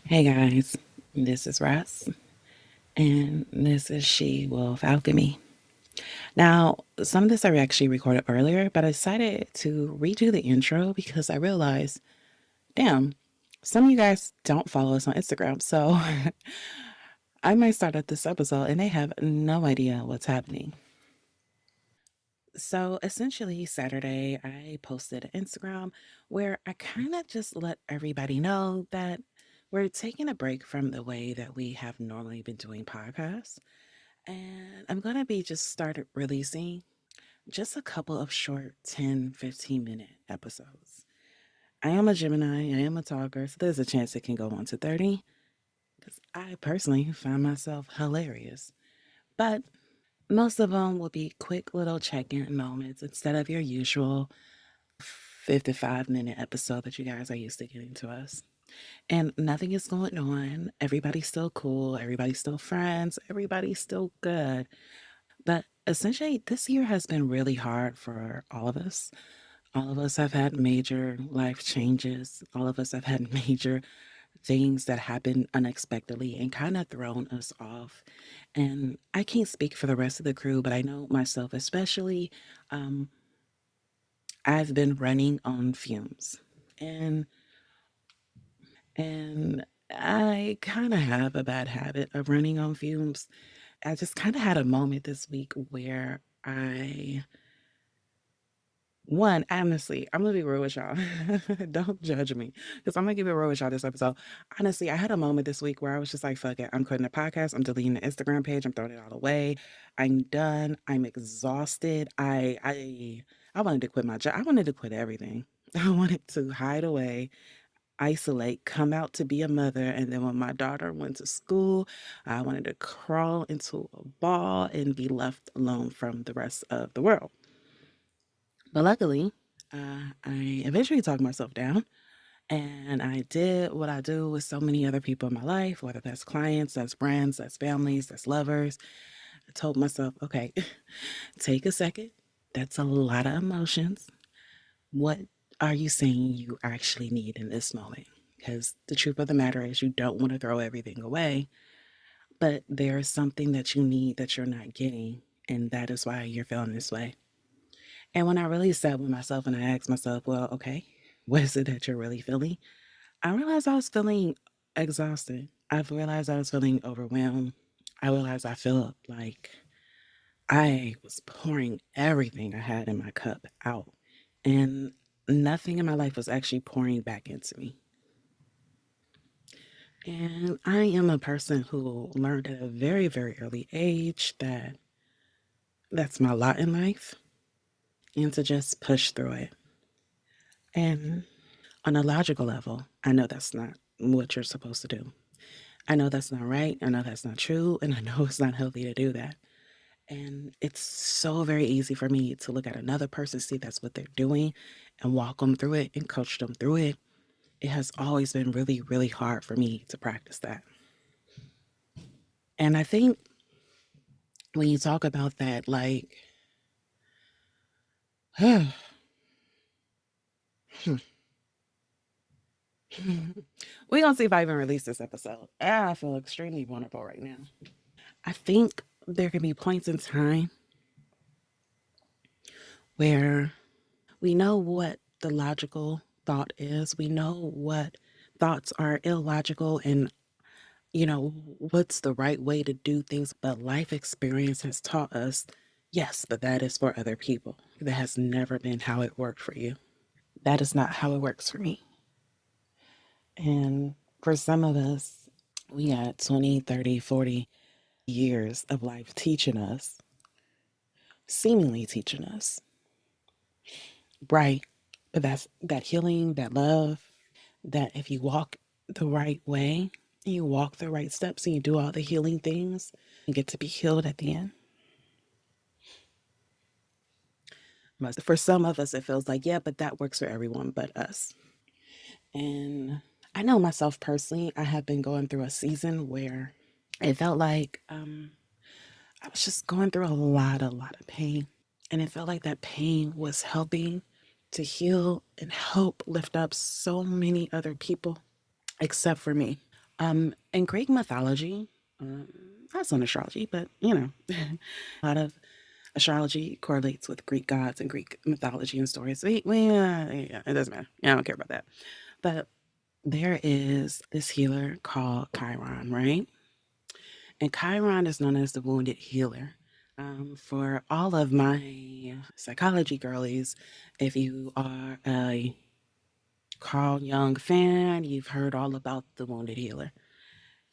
Hey guys, this is Russ, and this is She Wolf Alchemy. Now, some of this I actually recorded earlier, but I decided to redo the intro because I realized, damn, some of you guys don't follow us on Instagram, so I might start at this episode and they have no idea what's happening. So essentially, Saturday, I posted an Instagram where I kind of just let everybody know that we're taking a break from the way that we have normally been doing podcasts. And I'm going to be just started releasing just a couple of short 10, 15-minute episodes. I am a Gemini, I am a talker, so there's a chance it can go on to 30 because I personally find myself hilarious. But most of them will be quick little check in moments instead of your usual 55-minute episode that you guys are used to getting to us. And nothing is going on. Everybody's still cool. Everybody's still friends. Everybody's still good. But essentially, this year has been really hard for all of us. All of us have had major life changes. All of us have had major things that happen unexpectedly and kind of thrown us off. And I can't speak for the rest of the crew, but I know myself especially, um, I've been running on fumes. And and I kind of have a bad habit of running on fumes. I just kind of had a moment this week where one, honestly, I'm gonna be real with y'all. Don't judge me, because I'm gonna give it real with y'all this episode. Honestly, I had a moment this week where I was just like, "Fuck it, I'm quitting the podcast. I'm deleting the Instagram page. I'm throwing it all away. I'm done. I'm exhausted. I wanted to quit my job. I wanted to quit everything. I wanted to hide away, isolate, come out to be a mother, and then when my daughter went to school, I wanted to crawl into a ball and be left alone from the rest of the world." But luckily, I eventually talked myself down and I did what I do with so many other people in my life, whether that's clients, that's friends, that's families, that's lovers. I told myself, okay, take a second. That's a lot of emotions. What are you saying you actually need in this moment? Because the truth of the matter is, you don't want to throw everything away, but there is something that you need that you're not getting. And that is why you're feeling this way. And when I really sat with myself and I asked myself, well, okay, what is it that you're really feeling? I realized I was feeling exhausted. I've realized I was feeling overwhelmed. I realized I felt like I was pouring everything I had in my cup out. And nothing in my life was actually pouring back into me. And I am a person who learned at a very, very early age that that's my lot in life and to just push through it. And on a logical level, I know that's not what you're supposed to do. I know that's not right. I know that's not true. And I know it's not healthy to do that. And it's so very easy for me to look at another person, see that's what they're doing, and walk them through it and coach them through it. It has always been really, really hard for me to practice that. And I think when you talk about that, like, we're going to see if I even release this episode. I feel extremely vulnerable right now. I think there can be points in time where we know what the logical thought is. We know what thoughts are illogical and, what's the right way to do things. But life experience has taught us, yes, but that is for other people. That has never been how it worked for you. That is not how it works for me. And for some of us, we got 20, 30, 40 years of life teaching us, seemingly teaching us, right? But that's that healing, that love, that if you walk the right way, you walk the right steps and you do all the healing things, you get to be healed at the end. But for some of us, it feels like, yeah, but that works for everyone but us. And I know myself personally, I have been going through a season where it felt like I was just going through a lot of pain. And it felt like that pain was helping to heal and help lift up so many other people except for me. In Greek mythology, um, that's not astrology, but a lot of astrology correlates with Greek gods and Greek mythology and stories. Yeah, it doesn't matter. Yeah, I don't care about that. But there is this healer called Chiron, right? And Chiron is known as the wounded healer. For all of my psychology girlies, if you are a Carl Jung fan, you've heard all about the wounded healer.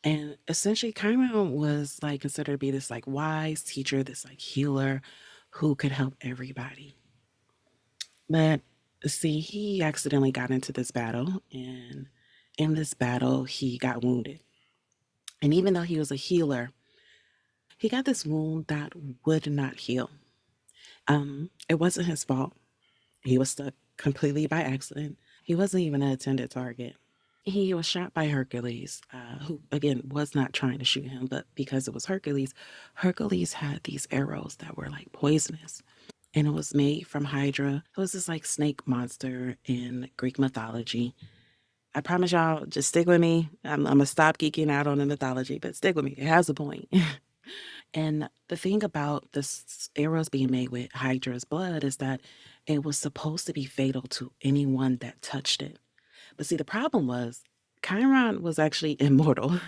And essentially, Chiron was like considered to be this like wise teacher, this like healer who could help everybody. But see, he accidentally got into this battle, and in this battle, he got wounded. And even though he was a healer, he got this wound that would not heal. It wasn't his fault. He was stuck completely by accident. He wasn't even an intended target. He was shot by Hercules, who again was not trying to shoot him, but because it was Hercules, Hercules had these arrows that were like poisonous. And it was made from Hydra. It was this like snake monster in Greek mythology. I promise y'all, just stick with me. I'm gonna stop geeking out on the mythology, but stick with me. It has a point. And the thing about this arrows being made with Hydra's blood is that it was supposed to be fatal to anyone that touched it. But see, the problem was Chiron was actually immortal.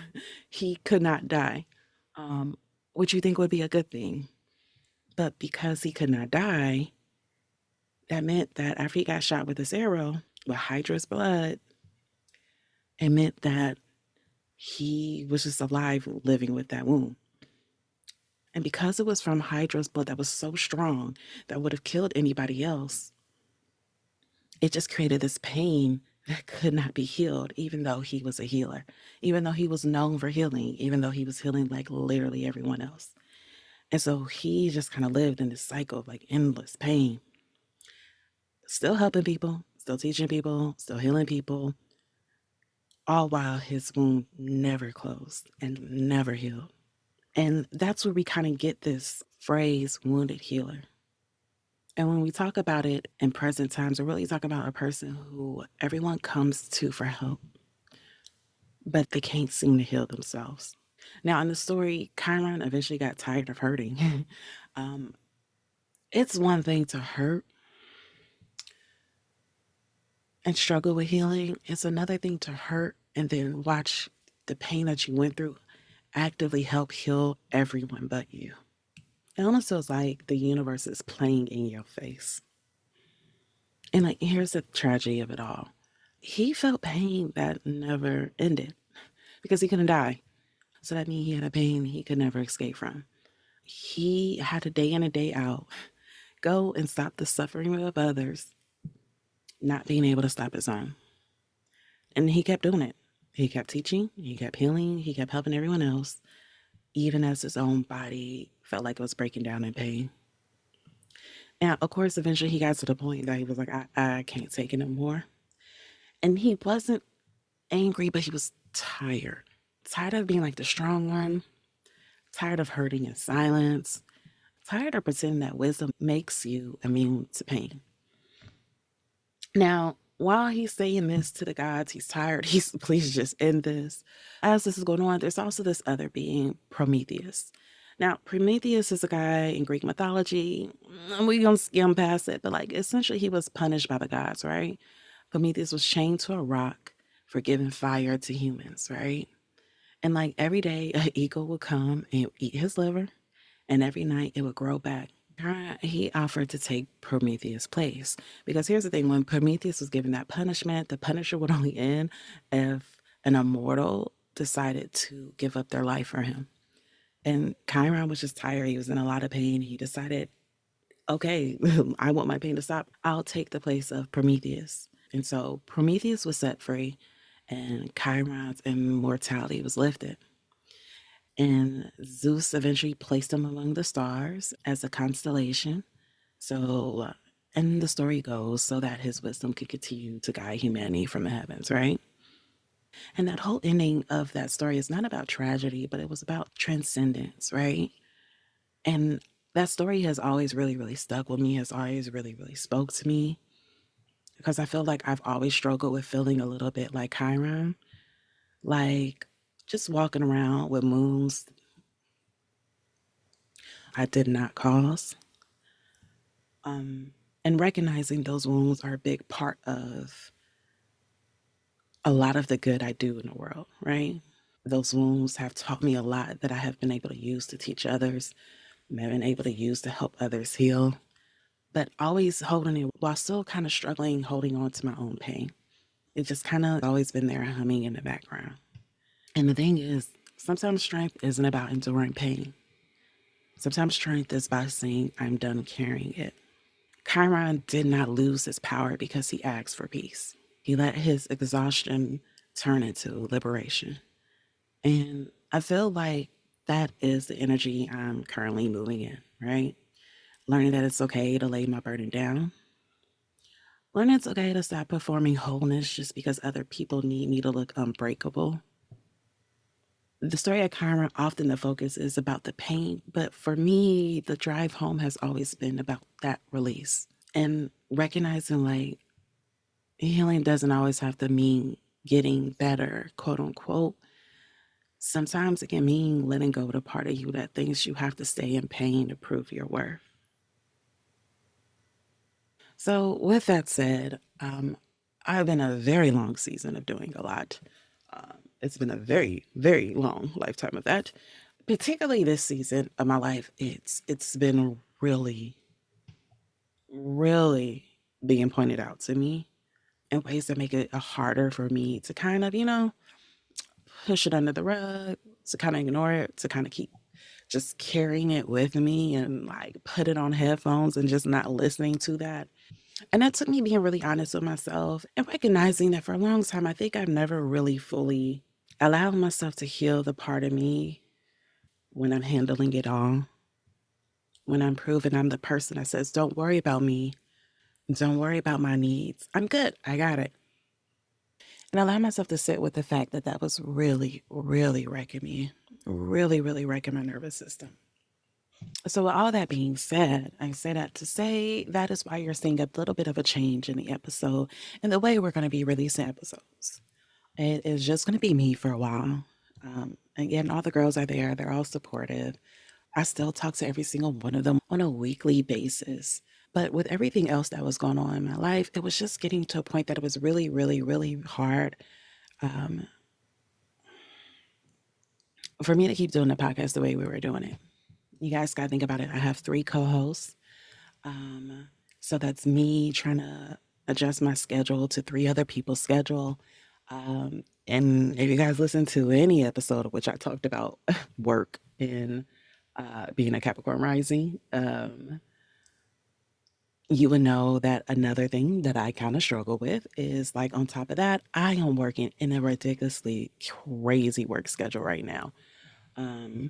He could not die, um, which you think would be a good thing. But because he could not die, that meant that after he got shot with this arrow with Hydra's blood, it meant that he was just alive living with that wound. And because it was from Hydra's blood that was so strong that would have killed anybody else, it just created this pain that could not be healed, even though he was a healer, even though he was known for healing, even though he was healing like literally everyone else. And so he just kind of lived in this cycle of like endless pain, still helping people, still teaching people, still healing people, all while his wound never closed and never healed. And that's where we kind of get this phrase, wounded healer. And when we talk about it in present times, we're really talking about a person who everyone comes to for help, but they can't seem to heal themselves. Now, in the story, Chiron eventually got tired of hurting. um, it's one thing to hurt and struggle with healing, it's another thing to hurt and then watch the pain that you went through actively help heal everyone but you. It almost feels like the universe is playing in your face. And like, here's the tragedy of it all. He felt pain that never ended because he couldn't die. So that means he had a pain he could never escape from. He had to day in and day out go and stop the suffering of others, not being able to stop his own. And he kept doing it. He kept teaching, he kept healing, he kept helping everyone else, even as his own body felt like it was breaking down in pain. Now, of course, eventually he got to the point that he was like, I can't take it no more. And he wasn't angry, but he was tired. Tired of being like the strong one, tired of hurting in silence, tired of pretending that wisdom makes you immune to pain. Now, while he's saying this to the gods, he's tired. He's please just end this. As this is going on, there's also this other being, Prometheus. Now, Prometheus is a guy in Greek mythology. We gonna skim past it, but like essentially he was punished by the gods, right? Prometheus was chained to a rock for giving fire to humans, right? And like every day, an eagle would come and eat his liver, and every night it would grow back. He offered to take Prometheus' place. Because here's the thing, when Prometheus was given that punishment, the punisher would only end if an immortal decided to give up their life for him. And Chiron was just tired. He was in a lot of pain. He decided, okay, I want my pain to stop. I'll take the place of Prometheus. And so Prometheus was set free, and Chiron's immortality was lifted. And Zeus eventually placed him among the stars as a constellation. So, and the story goes so that his wisdom could continue to guide humanity from the heavens, right? And that whole ending of that story is not about tragedy, but it was about transcendence, right? And that story has always really, really stuck with me, has always really, really spoke to me because I feel like I've always struggled with feeling a little bit like Chiron. Like, just walking around with wounds I did not cause. And recognizing those wounds are a big part of a lot of the good I do in the world, right? Those wounds have taught me a lot that I have been able to use to teach others, I've been able to use to help others heal, but always holding it while still kind of struggling, holding on to my own pain. It just kind of always been there humming in the background. And the thing is, sometimes strength isn't about enduring pain. Sometimes strength is by saying, I'm done carrying it. Chiron did not lose his power because he asked for peace. He let his exhaustion turn into liberation. And I feel like that is the energy I'm currently moving in, right? Learning that it's okay to lay my burden down. Learning it's okay to stop performing wholeness just because other people need me to look unbreakable. The story of Chiron, often the focus is about the pain, but for me, the drive home has always been about that release and recognizing like healing doesn't always have to mean getting better, quote unquote. Sometimes it can mean letting go of the part of you that thinks you have to stay in pain to prove your worth. So, with that said, I've been a very long season of doing a lot. It's been a very, very long lifetime of that. Particularly this season of my life, it's been really, really being pointed out to me in ways that make it harder for me to kind of, push it under the rug, to kind of ignore it, to kind of keep just carrying it with me and like put it on headphones and just not listening to that. And that took me being really honest with myself and recognizing that for a long time, I think I've never really fully allowed myself to heal the part of me when I'm handling it all, when I'm proving I'm the person that says, don't worry about me, don't worry about my needs. I'm good. I got it. And allow myself to sit with the fact that that was really, really wrecking me, really, really wrecking my nervous system. So, with all that being said, I say that to say that is why you're seeing a little bit of a change in the episode and the way we're going to be releasing episodes. It is just going to be me for a while. Again, all the girls are there, they're all supportive. I still talk to every single one of them on a weekly basis. But with everything else that was going on in my life, it was just getting to a point that it was really, really, really hard um, for me to keep doing the podcast the way we were doing it. You guys got to think about it. I have 3 co hosts. So that's me trying to adjust my schedule to 3 other people's schedule. And if you guys listen to any episode of which I talked about work and being a Capricorn rising, you would know that another thing that I kind of struggle with is like on top of that, I am working in a ridiculously crazy work schedule right now. Um,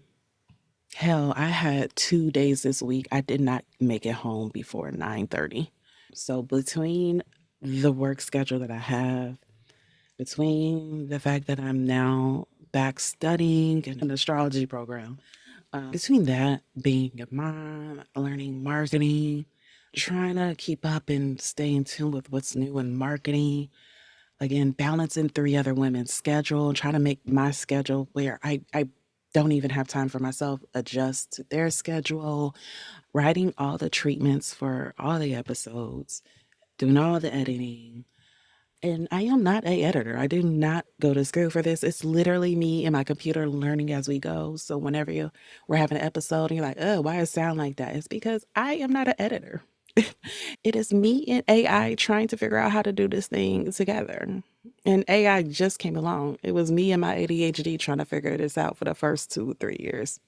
Hell, I had 2 days this week. I did not make it home before 9:30. So between the work schedule that I have, between the fact that I'm now back studying in an astrology program, between that, being a mom, learning marketing, trying to keep up and stay in tune with what's new in marketing, again, balancing 3 other women's schedule, trying to make my schedule where I don't even have time for myself, adjust to their schedule, writing all the treatments for all the episodes, doing all the editing. And I am not a editor. I did not go to school for this. It's literally me and my computer learning as we go. So whenever we're having an episode and you're like, oh, why does it sound like that? It's because I am not an editor. It is me and AI trying to figure out how to do this thing together. And AI just came along. It was me and my ADHD trying to figure this out for the first 2 or 3 years.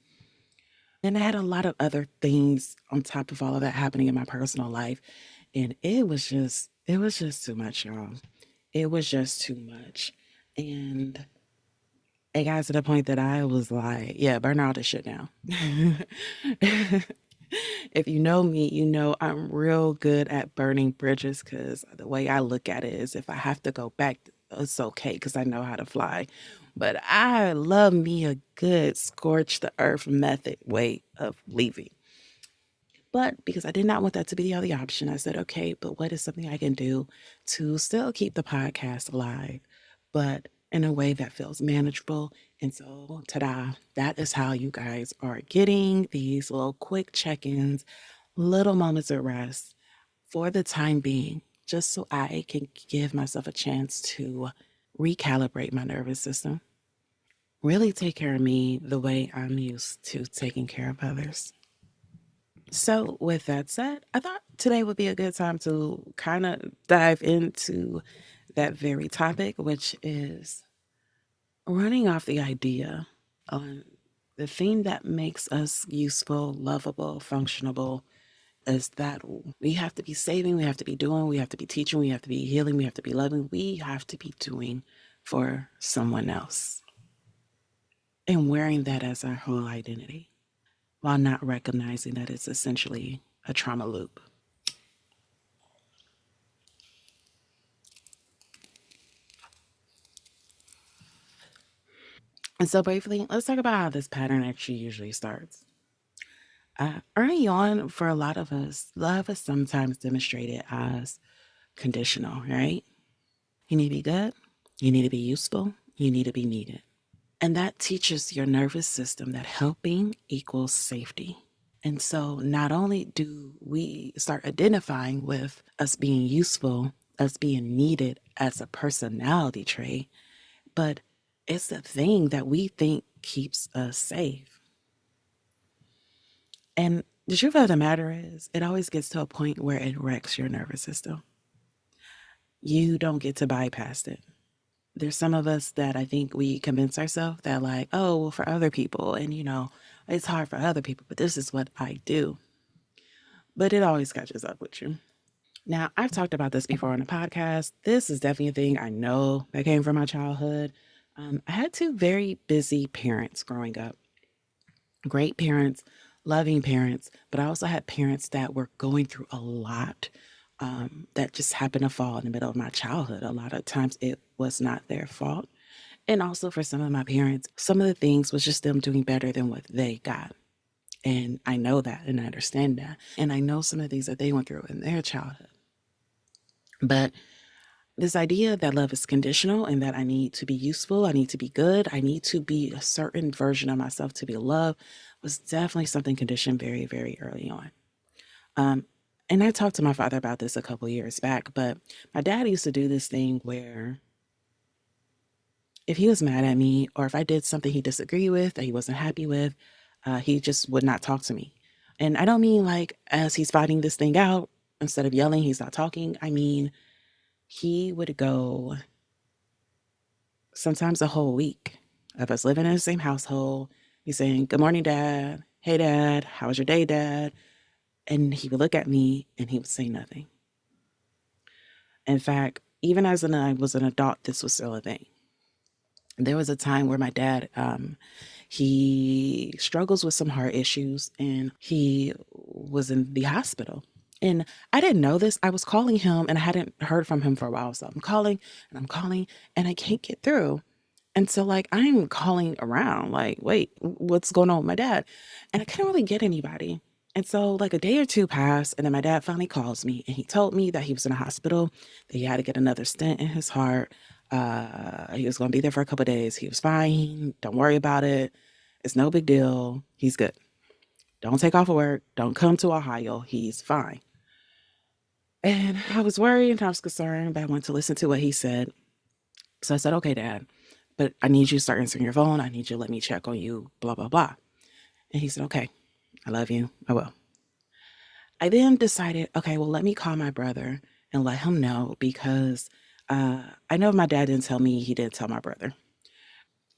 Then I had a lot of other things on top of all of that happening in my personal life. And it was just too much, y'all. It was just too much. And it got to the point that I was like, yeah, burn all this shit now. If you know me, you know I'm real good at burning bridges because the way I look at it is if I have to go back, it's okay because I know how to fly. But I love me a good scorch the earth method way of leaving. But because I did not want that to be the only option, I said, okay, but what is something I can do to still keep the podcast alive, but in a way that feels manageable. And so, ta-da, that is how you guys are getting these little quick check-ins, little moments of rest for the time being, just so I can give myself a chance to recalibrate my nervous system, really take care of me the way I'm used to taking care of others. So, with that said, I thought today would be a good time to kind of dive into that very topic, which is running off the idea on the thing that makes us useful, lovable, functionable is that we have to be saving, we have to be doing, we have to be teaching, we have to be healing, we have to be loving, we have to be doing for someone else and wearing that as our whole identity while not recognizing that it's essentially a trauma loop. And so, briefly, let's talk about how this pattern actually usually starts. Early on, for a lot of us, love is sometimes demonstrated as conditional, right? You need to be good, you need to be useful, you need to be needed. And that teaches your nervous system that helping equals safety. And so not only do we start identifying with us being useful, us being needed as a personality trait, but it's the thing that we think keeps us safe. And the truth of the matter is, it always gets to a point where it wrecks your nervous system. You don't get to bypass it. There's some of us that I think we convince ourselves that, like, oh, well, for other people, and it's hard for other people, but this is what I do. But it always catches up with you. Now, I've talked about this before on the podcast. This is definitely a thing I know that came from my childhood. I had two very busy parents growing up, great parents, loving parents, but I also had parents that were going through a lot that just happened to fall in the middle of my childhood. A lot of times it was not their fault. And also for some of my parents, some of the things was just them doing better than what they got. And I know that and I understand that. And I know some of the things that they went through in their childhood. But this idea that love is conditional and that I need to be useful, I need to be good, I need to be a certain version of myself to be loved was definitely something conditioned very, very early on. Um, and I talked to my father about this a couple years back, but my dad used to do this thing where if he was mad at me or if I did something he disagreed with, that he wasn't happy with, he just would not talk to me. And I don't mean like as he's fighting this thing out, instead of yelling, he's not talking. I mean, he would go sometimes a whole week of us living in the same household. He's saying, "Good morning, Dad. Hey, Dad. How was your day, Dad?" And he would look at me and he would say nothing. In fact, even as I was an adult, this was still a thing. There was a time where my dad, he struggles with some heart issues and he was in the hospital. And I didn't know this. I was calling him and I hadn't heard from him for a while. So I'm calling and I can't get through. And so like I'm calling around, like, wait, what's going on with my dad? And I couldn't really get anybody. And so like a day or two passed, and then my dad finally calls me and he told me that he was in a hospital, that he had to get another stent in his heart. He was going to be there for a couple of days. He was fine. Don't worry about it. It's no big deal. He's good. Don't take off of work. Don't come to Ohio. He's fine. And I was worried and I was concerned, but I wanted to listen to what he said. So I said, okay, Dad, but I need you to start answering your phone. I need you to let me check on you, blah, blah, blah. And he said, okay, I love you. I will. I then decided, okay, well, let me call my brother and let him know because I know my dad didn't tell me, he didn't tell my brother.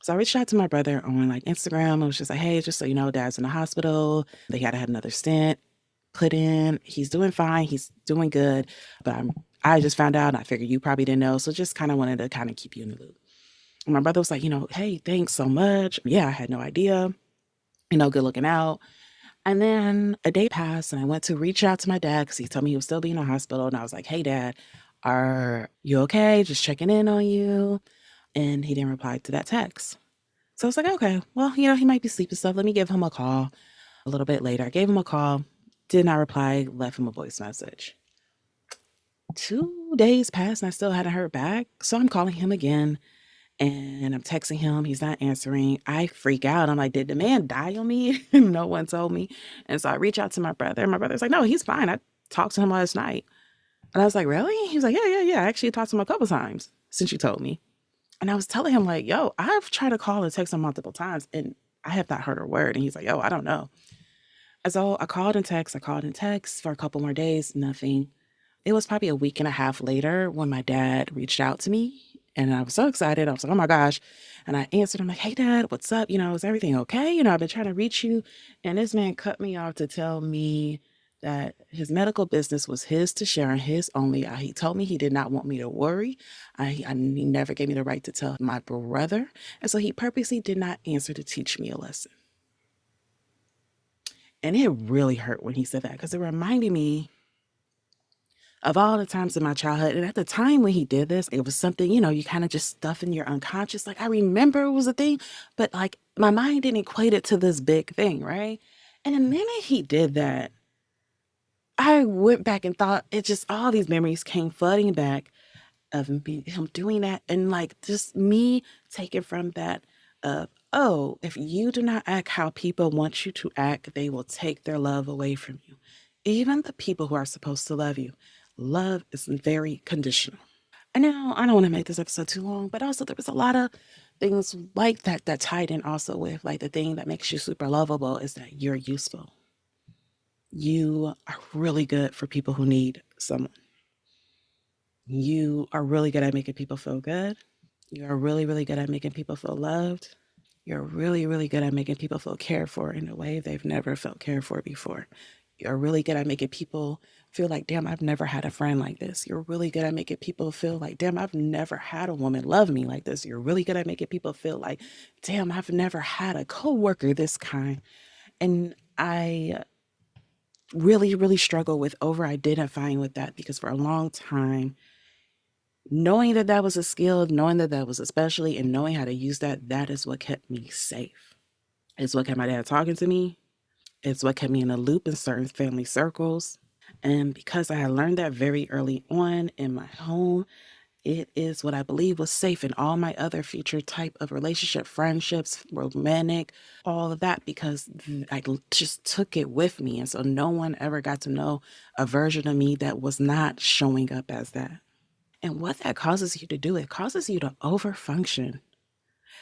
So I reached out to my brother on like Instagram. I was just like, hey, just so you know, Dad's in the hospital. They had to have another stent put in. He's doing fine. He's doing good. But I just found out and I figured you probably didn't know. So just kind of wanted to kind of keep you in the loop. And my brother was like, hey, thanks so much. Yeah, I had no idea. Good looking out. And then a day passed and I went to reach out to my dad because he told me he was still being in the hospital. And I was like, hey, Dad, are you okay? Just checking in on you. And he didn't reply to that text. So I was like, okay, well, he might be asleep and stuff. Let me give him a call a little bit later. I gave him a call, did not reply, left him a voice message. 2 days passed and I still hadn't heard back. So I'm calling him again. And I'm texting him, he's not answering. I freak out. I'm like, did the man die on me? No one told me. And so I reach out to my brother. My brother's like, no, he's fine. I talked to him last night. And I was like, really? He was like, yeah, yeah, yeah. I actually talked to him a couple times since you told me. And I was telling him, like, yo, I've tried to call and text him multiple times and I have not heard a word. And he's like, yo, I don't know. And so I called and text for a couple more days, nothing. It was probably a week and a half later when my dad reached out to me. And I was so excited. I was like, oh my gosh. And I answered him like, hey, Dad, what's up? Is everything okay? I've been trying to reach you. And this man cut me off to tell me that his medical business was his to share and his only. He told me he did not want me to worry. He never gave me the right to tell my brother. And so he purposely did not answer to teach me a lesson. And it really hurt when he said that because it reminded me of all the times in my childhood. And at the time when he did this, it was something, you kind of just stuff in your unconscious. Like I remember it was a thing, but like my mind didn't equate it to this big thing, right? And the minute he did that, I went back and thought it just all these memories came flooding back of him doing that and like just me taking from that of, oh, if you do not act how people want you to act, they will take their love away from you. Even the people who are supposed to love you. Love is very conditional. I know I don't want to make this episode too long, but also there was a lot of things like that that tied in also with like the thing that makes you super lovable is that you're useful. You are really good for people who need someone. You are really good at making people feel good. You are really, really good at making people feel loved. You're really, really good at making people feel cared for in a way they've never felt cared for before. You're really good at making people feel like, damn, I've never had a friend like this. You're really good at making people feel like, damn, I've never had a woman love me like this. You're really good at making people feel like, damn, I've never had a coworker this kind. And I really, really struggle with over identifying with that because for a long time, knowing that that was a skill, knowing that that was especially, and knowing how to use that, that is what kept me safe. It's what kept my dad talking to me. It's what kept me in a loop in certain family circles. And because I had learned that very early on in my home, it is what I believe was safe in all my other future type of relationship, friendships, romantic, all of that, because just took it with me. And so no one ever got to know a version of me that was not showing up as that. And what that causes you to do, it causes you to overfunction.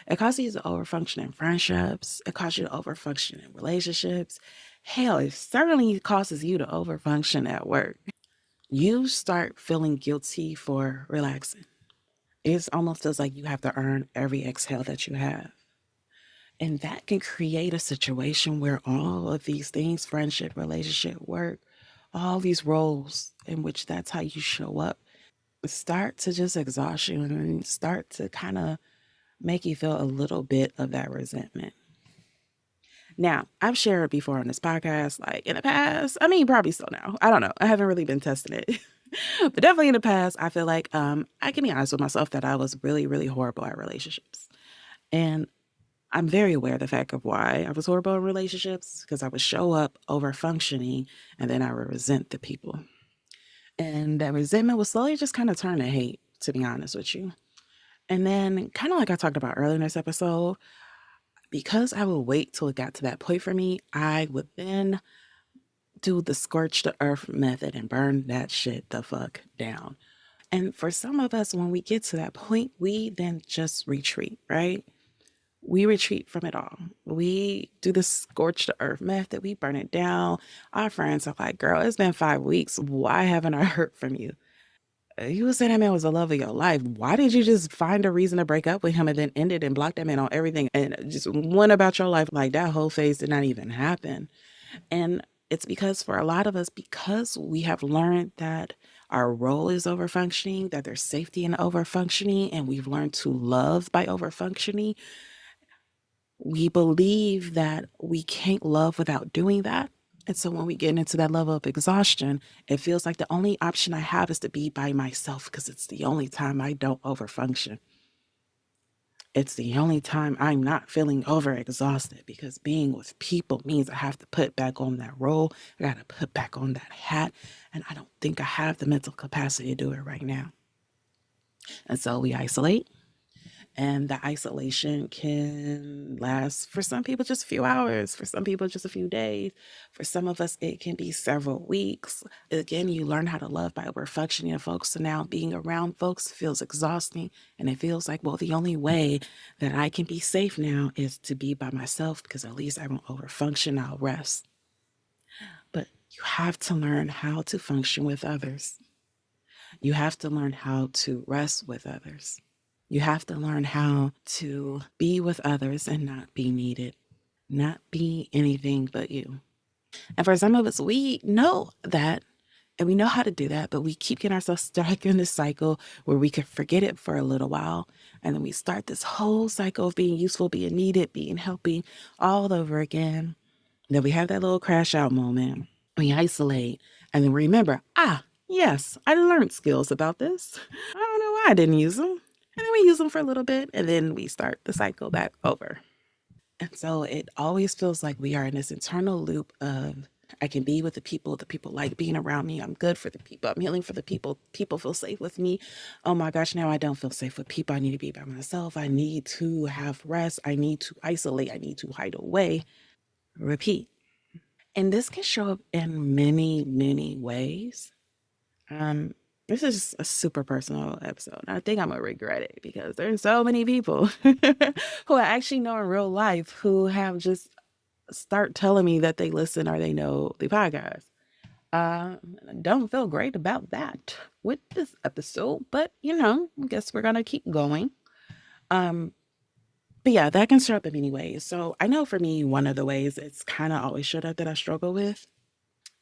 It causes you to overfunction in friendships. It causes you to overfunction in relationships. Hell, it certainly causes you to overfunction at work. You start feeling guilty for relaxing. It almost feels like you have to earn every exhale that you have. And that can create a situation where all of these things, friendship, relationship, work, all these roles in which that's how you show up, start to just exhaust you and start to kind of make you feel a little bit of that resentment. Now, I've shared before on this podcast, like in the past, I mean, probably still now. I don't know. I haven't really been testing it. But definitely in the past, I feel like I can be honest with myself that I was really, really horrible at relationships. And I'm very aware of the fact of why I was horrible in relationships because I would show up over functioning and then I would resent the people. And that resentment would slowly just kind of turn to hate, to be honest with you. And then, kind of like I talked about earlier in this episode, because I would wait till it got to that point for me, I would then do the scorch the earth method and burn that shit the fuck down. And for some of us, when we get to that point, we then just retreat, right? We retreat from it all. We do the scorch the earth method, we burn it down. Our friends are like, girl, it's been 5 weeks. Why haven't I heard from you? You was saying that man was the love of your life. Why did you just find a reason to break up with him and then end it and block that man on everything and just went about your life like that whole phase did not even happen? And it's because for a lot of us, because we have learned that our role is overfunctioning, that there's safety in overfunctioning, and we've learned to love by overfunctioning, we believe that we can't love without doing that. And so when we get into that level of exhaustion, it feels like the only option I have is to be by myself because it's the only time I don't overfunction. It's the only time I'm not feeling overexhausted because being with people means I have to put back on that role. I got to put back on that hat. And I don't think I have the mental capacity to do it right now. And so we isolate And the isolation can last for some people just a few hours, for some people just a few days. For some of us, it can be several weeks. Again, you learn how to love by over functioning folks. So now being around folks feels exhausting. And it feels like, well, the only way that I can be safe now is to be by myself because at least I won't overfunction, I'll rest. But you have to learn how to function with others. You have to learn how to rest with others. You have to learn how to be with others and not be needed, not be anything but you. And for some of us, we know that and we know how to do that, but we keep getting ourselves stuck in this cycle where we can forget it for a little while. And then we start this whole cycle of being useful, being needed, being helping all over again. Then we have that little crash out moment. We isolate and then remember, yes, I learned skills about this. I don't know why I didn't use them. And then we use them for a little bit and then we start the cycle back over. And so it always feels like we are in this internal loop of I can be with the people like being around me. I'm good for the people. I'm healing for the people. People feel safe with me. Oh my gosh, now I don't feel safe with people. I need to be by myself. I need to have rest. I need to isolate. I need to hide away. Repeat. And this can show up in many, many ways. This is a super personal episode. I think I'm gonna regret it because there's so many people who I actually know in real life who have just start telling me that they listen or they know the podcast. I don't feel great about that with this episode, but I guess we're gonna keep going. But yeah, that can show up in many ways. So I know for me, one of the ways it's kind of always showed up that I struggle with,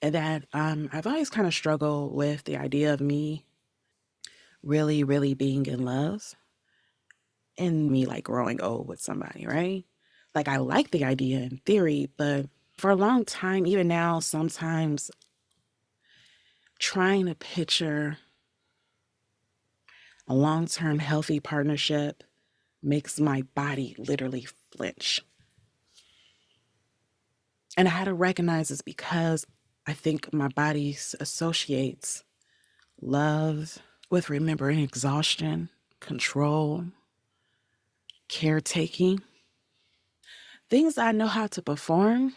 and that I've always kind of struggled with the idea of me really, really being in love and me like growing old with somebody, right? Like I like the idea in theory, but for a long time, even now, sometimes trying to picture a long-term healthy partnership makes my body literally flinch. And I had to recognize this because I think my body associates love with remembering exhaustion, control, caretaking, things I know how to perform,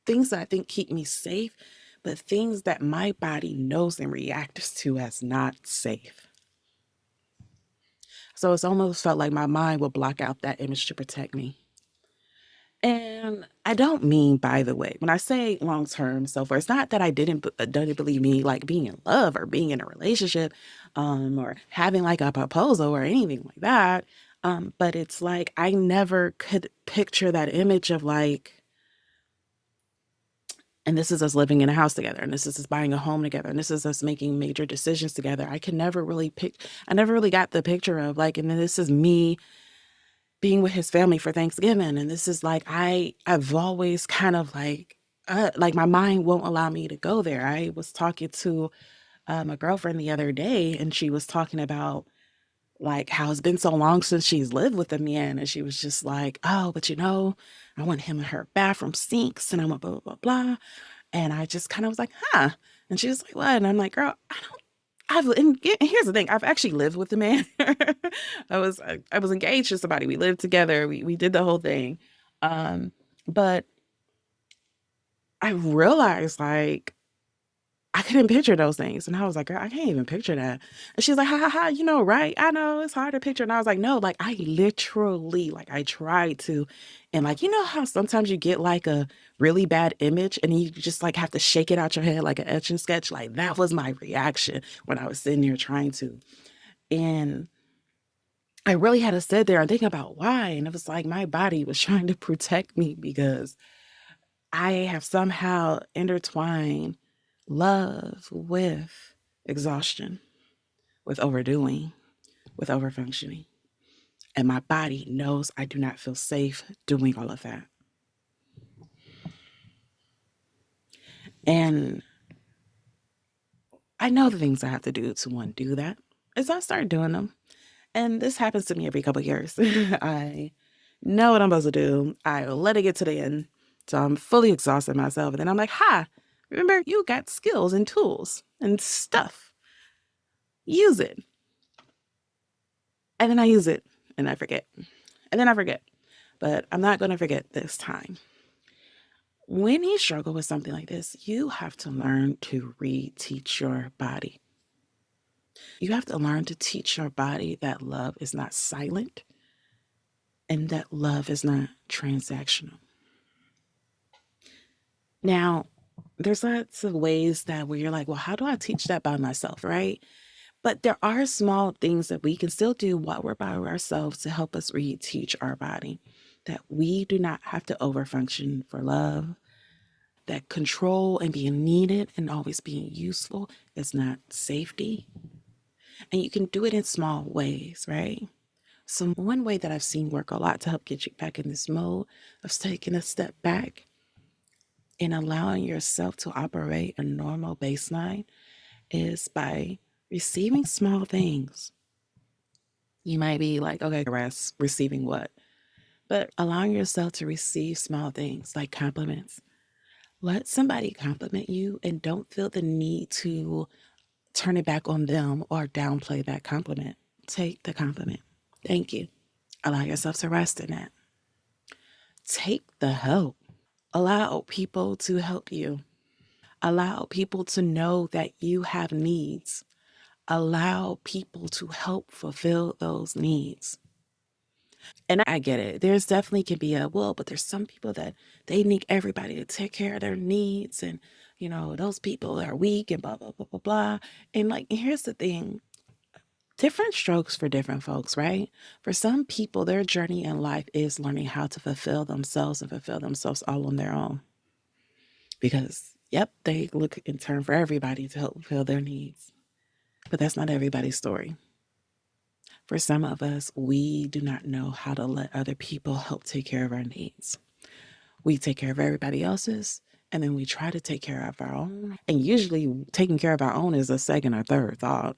things that I think keep me safe, but things that my body knows and reacts to as not safe. So it's almost felt like my mind will block out that image to protect me. And I don't mean, by the way, when I say long term, so far, it's not that I don't believe me like being in love or being in a relationship, or having like a proposal or anything like that. But it's like I never could picture that image of like, and this is us living in a house together, and this is us buying a home together, and this is us making major decisions together. I never really got the picture of like, and then this is me being with his family for Thanksgiving. And this is like, I've always kind of like my mind won't allow me to go there. I was talking to a girlfriend the other day and she was talking about like how it's been so long since she's lived with a man. And she was just like, oh, but I want him and her bathroom sinks and I'm a blah, blah, blah, blah. And I just kind of was like, huh. And she was like, what? And I'm like, girl, and here's the thing. I've actually lived with the man. I was engaged to somebody. We lived together. We did the whole thing. But I realized like I couldn't picture those things. And I was like, girl, I can't even picture that. And she's like, ha ha ha, right? I know it's hard to picture. And I was like, no, like I literally, like I tried to. And like, how sometimes you get like a really bad image and you just like have to shake it out your head like an etch and sketch. Like that was my reaction when I was sitting there trying to. And I really had to sit there and think about why. And it was like my body was trying to protect me because I have somehow intertwined love with exhaustion, with overdoing, with overfunctioning. And my body knows I do not feel safe doing all of that. And I know the things I have to do to undo that. As I start doing them. And this happens to me every couple of years. I know what I'm supposed to do. I let it get to the end. So I'm fully exhausted myself. And then I'm like, remember, you got skills and tools and stuff. Use it. And then I use it and I forget. And then I forget. But I'm not going to forget this time. When you struggle with something like this, you have to learn to reteach your body. You have to learn to teach your body that love is not silent and that love is not transactional. Now, there's lots of ways that where you're like, well, how do I teach that by myself, right? But there are small things that we can still do while we're by ourselves to help us reteach our body. That we do not have to overfunction for love. That control and being needed and always being useful is not safety. And you can do it in small ways, right? So, one way that I've seen work a lot to help get you back in this mode of taking a step back and allowing yourself to operate a normal baseline is by receiving small things. You might be like, okay, rest, receiving what? But allowing yourself to receive small things like compliments. Let somebody compliment you and don't feel the need to turn it back on them or downplay that compliment. Take the compliment. Thank you. Allow yourself to rest in that. Take the help. Allow people to help you. Allow people to know that you have needs. Allow people to help fulfill those needs. And I get it. There's definitely can be a well, but there's some people that they need everybody to take care of their needs. And, those people are weak and blah, blah, blah, blah, blah. And like, here's the thing different strokes for different folks, right? For some people, their journey in life is learning how to fulfill themselves and fulfill themselves all on their own. Because, yep, they look in turn for everybody to help fulfill their needs. But that's not everybody's story. For some of us, we do not know how to let other people help take care of our needs. We take care of everybody else's, and then we try to take care of our own. And usually, taking care of our own is a second or third thought.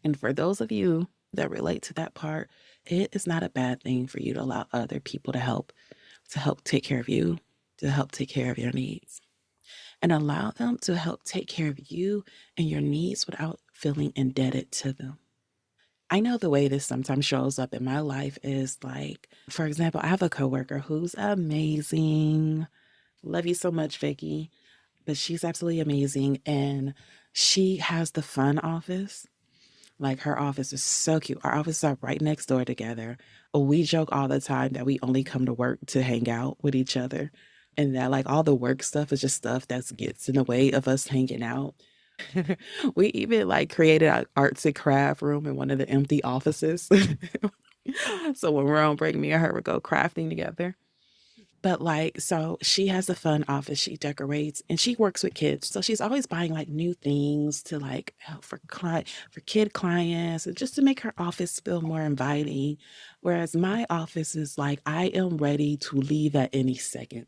And for those of you that relate to that part, it is not a bad thing for you to allow other people to help take care of you, to help take care of your needs, and allow them to help take care of you and your needs without feeling indebted to them. I know the way this sometimes shows up in my life is like, for example, I have a coworker who's amazing. Love you so much, Vicky. But she's absolutely amazing. And she has the fun office. Like her office is so cute. Our offices are right next door together. We joke all the time that we only come to work to hang out with each other. And that like all the work stuff is just stuff that gets in the way of us hanging out. We even like created an arts and craft room in one of the empty offices. So when we're on break, me and her would go crafting together. But like, so she has a fun office. She decorates and she works with kids. So she's always buying like new things to like help for kid clients and just to make her office feel more inviting. Whereas my office is like, I am ready to leave at any second.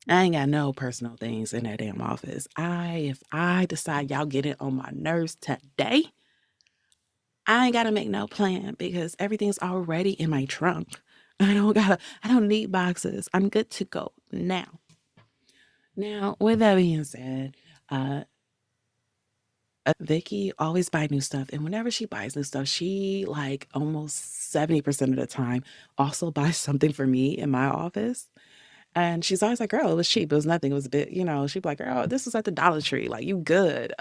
I ain't got no personal things in that damn office. If I decide y'all get it on my nerves today, I ain't gotta make no plan because everything's already in my trunk. I don't need boxes. I'm good to go now. Now, with that being said, uh, Vicky always buy new stuff, and whenever she buys new stuff, she like almost 70% of the time also buys something for me in my office. And she's always like, girl, it was cheap. It was nothing. It was a bit, she'd be like, girl, this was at the Dollar Tree. Like, you good.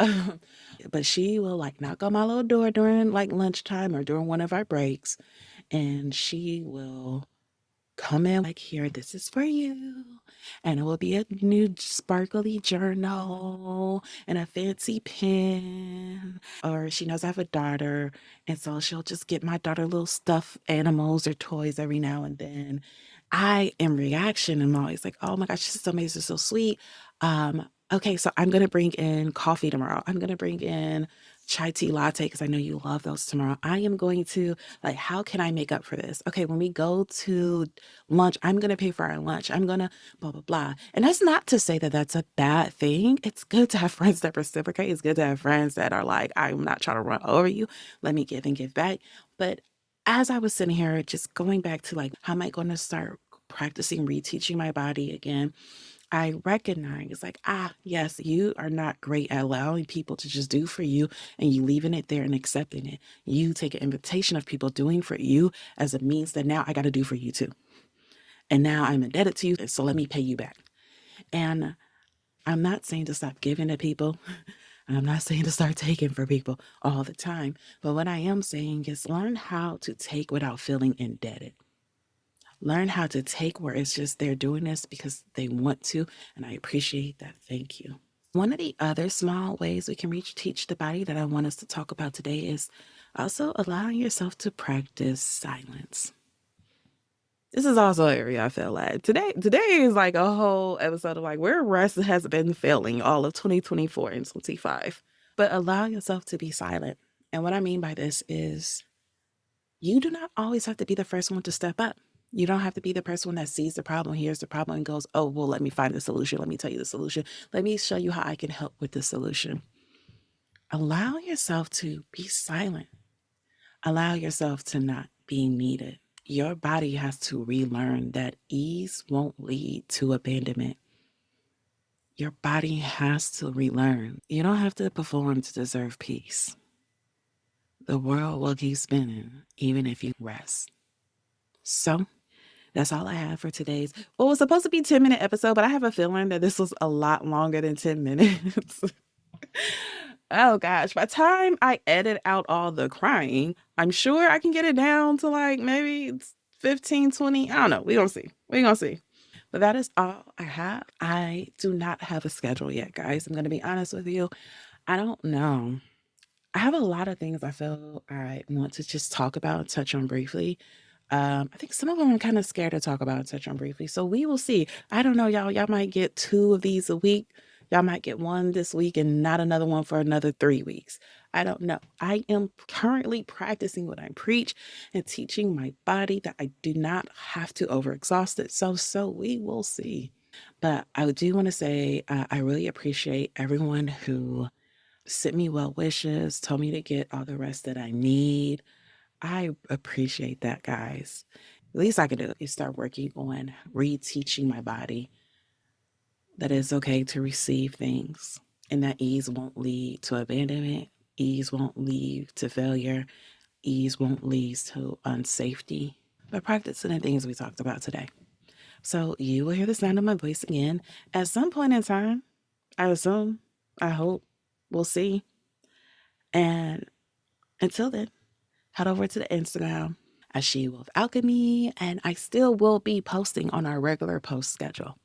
But she will like knock on my little door during like lunchtime or during one of our breaks. And she will come in like, here, this is for you. And it will be a new sparkly journal and a fancy pen. Or she knows I have a daughter. And so she'll just get my daughter little stuffed animals or toys every now and then. I, in reaction, am always like, oh my gosh, this is so amazing, so sweet. Okay, so I'm gonna bring in coffee tomorrow. I'm gonna bring in chai tea latte because I know you love those tomorrow. I am going to like, how can I make up for this? Okay, when we go to lunch, I'm gonna pay for our lunch. I'm gonna blah blah blah. And that's not to say that that's a bad thing. It's good to have friends that reciprocate. It's good to have friends that are like, I'm not trying to run over you. Let me give and give back. But as I was sitting here, just going back to like, how am I going to start practicing reteaching my body again? I recognize, like, yes, you are not great at allowing people to just do for you and you leaving it there and accepting it. You take an invitation of people doing for you as a means that now I got to do for you too. And now I'm indebted to you, so let me pay you back. And I'm not saying to stop giving to people. I'm not saying to start taking for people all the time. But what I am saying is learn how to take without feeling indebted. Learn how to take where it's just they're doing this because they want to. And I appreciate that. Thank you. One of the other small ways we can teach the body that I want us to talk about today is also allowing yourself to practice silence. This is also an area I feel like today is like a whole episode of like where rest has been failing all of 2024 and 25. But allow yourself to be silent. And what I mean by this is you do not always have to be the first one to step up. You don't have to be the person that sees the problem, hears the problem, and goes, oh, well, let me find the solution. Let me tell you the solution. Let me show you how I can help with the solution. Allow yourself to be silent. Allow yourself to not be needed. Your body has to relearn that ease won't lead to abandonment. Your body has to relearn. You don't have to perform to deserve peace. The world will keep spinning even if you rest. So that's all I have for today's. Well, it was supposed to be a 10-minute episode, but I have a feeling that this was a lot longer than 10 minutes. Oh gosh, by the time I edit out all the crying, I'm sure I can get it down to like maybe 15, 20. I don't know. We're going to see. We're going to see. But that is all I have. I do not have a schedule yet, guys. I'm going to be honest with you. I don't know. I have a lot of things I feel I want to just talk about and touch on briefly. I think some of them I'm kind of scared to talk about and touch on briefly. So we will see. I don't know, y'all. Y'all might get 2 of these a week. Y'all might get 1 this week and not another one for another 3 weeks. I don't know. I am currently practicing what I preach and teaching my body that I do not have to overexhaust it. So we will see. But I do want to say I really appreciate everyone who sent me well wishes, told me to get all the rest that I need. I appreciate that, guys. The least I can do is start working on reteaching my body that it's okay to receive things and that ease won't lead to abandonment, ease won't lead to failure, ease won't lead to unsafety, but practicing the things we talked about today. So you will hear the sound of my voice again at some point in time. I assume, I hope, we'll see. And until then, head over to the Instagram at She Wolf Alchemy, and I still will be posting on our regular post schedule.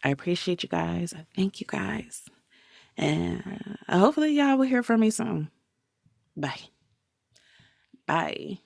I appreciate you guys. I thank you guys. And hopefully y'all will hear from me soon. Bye. Bye.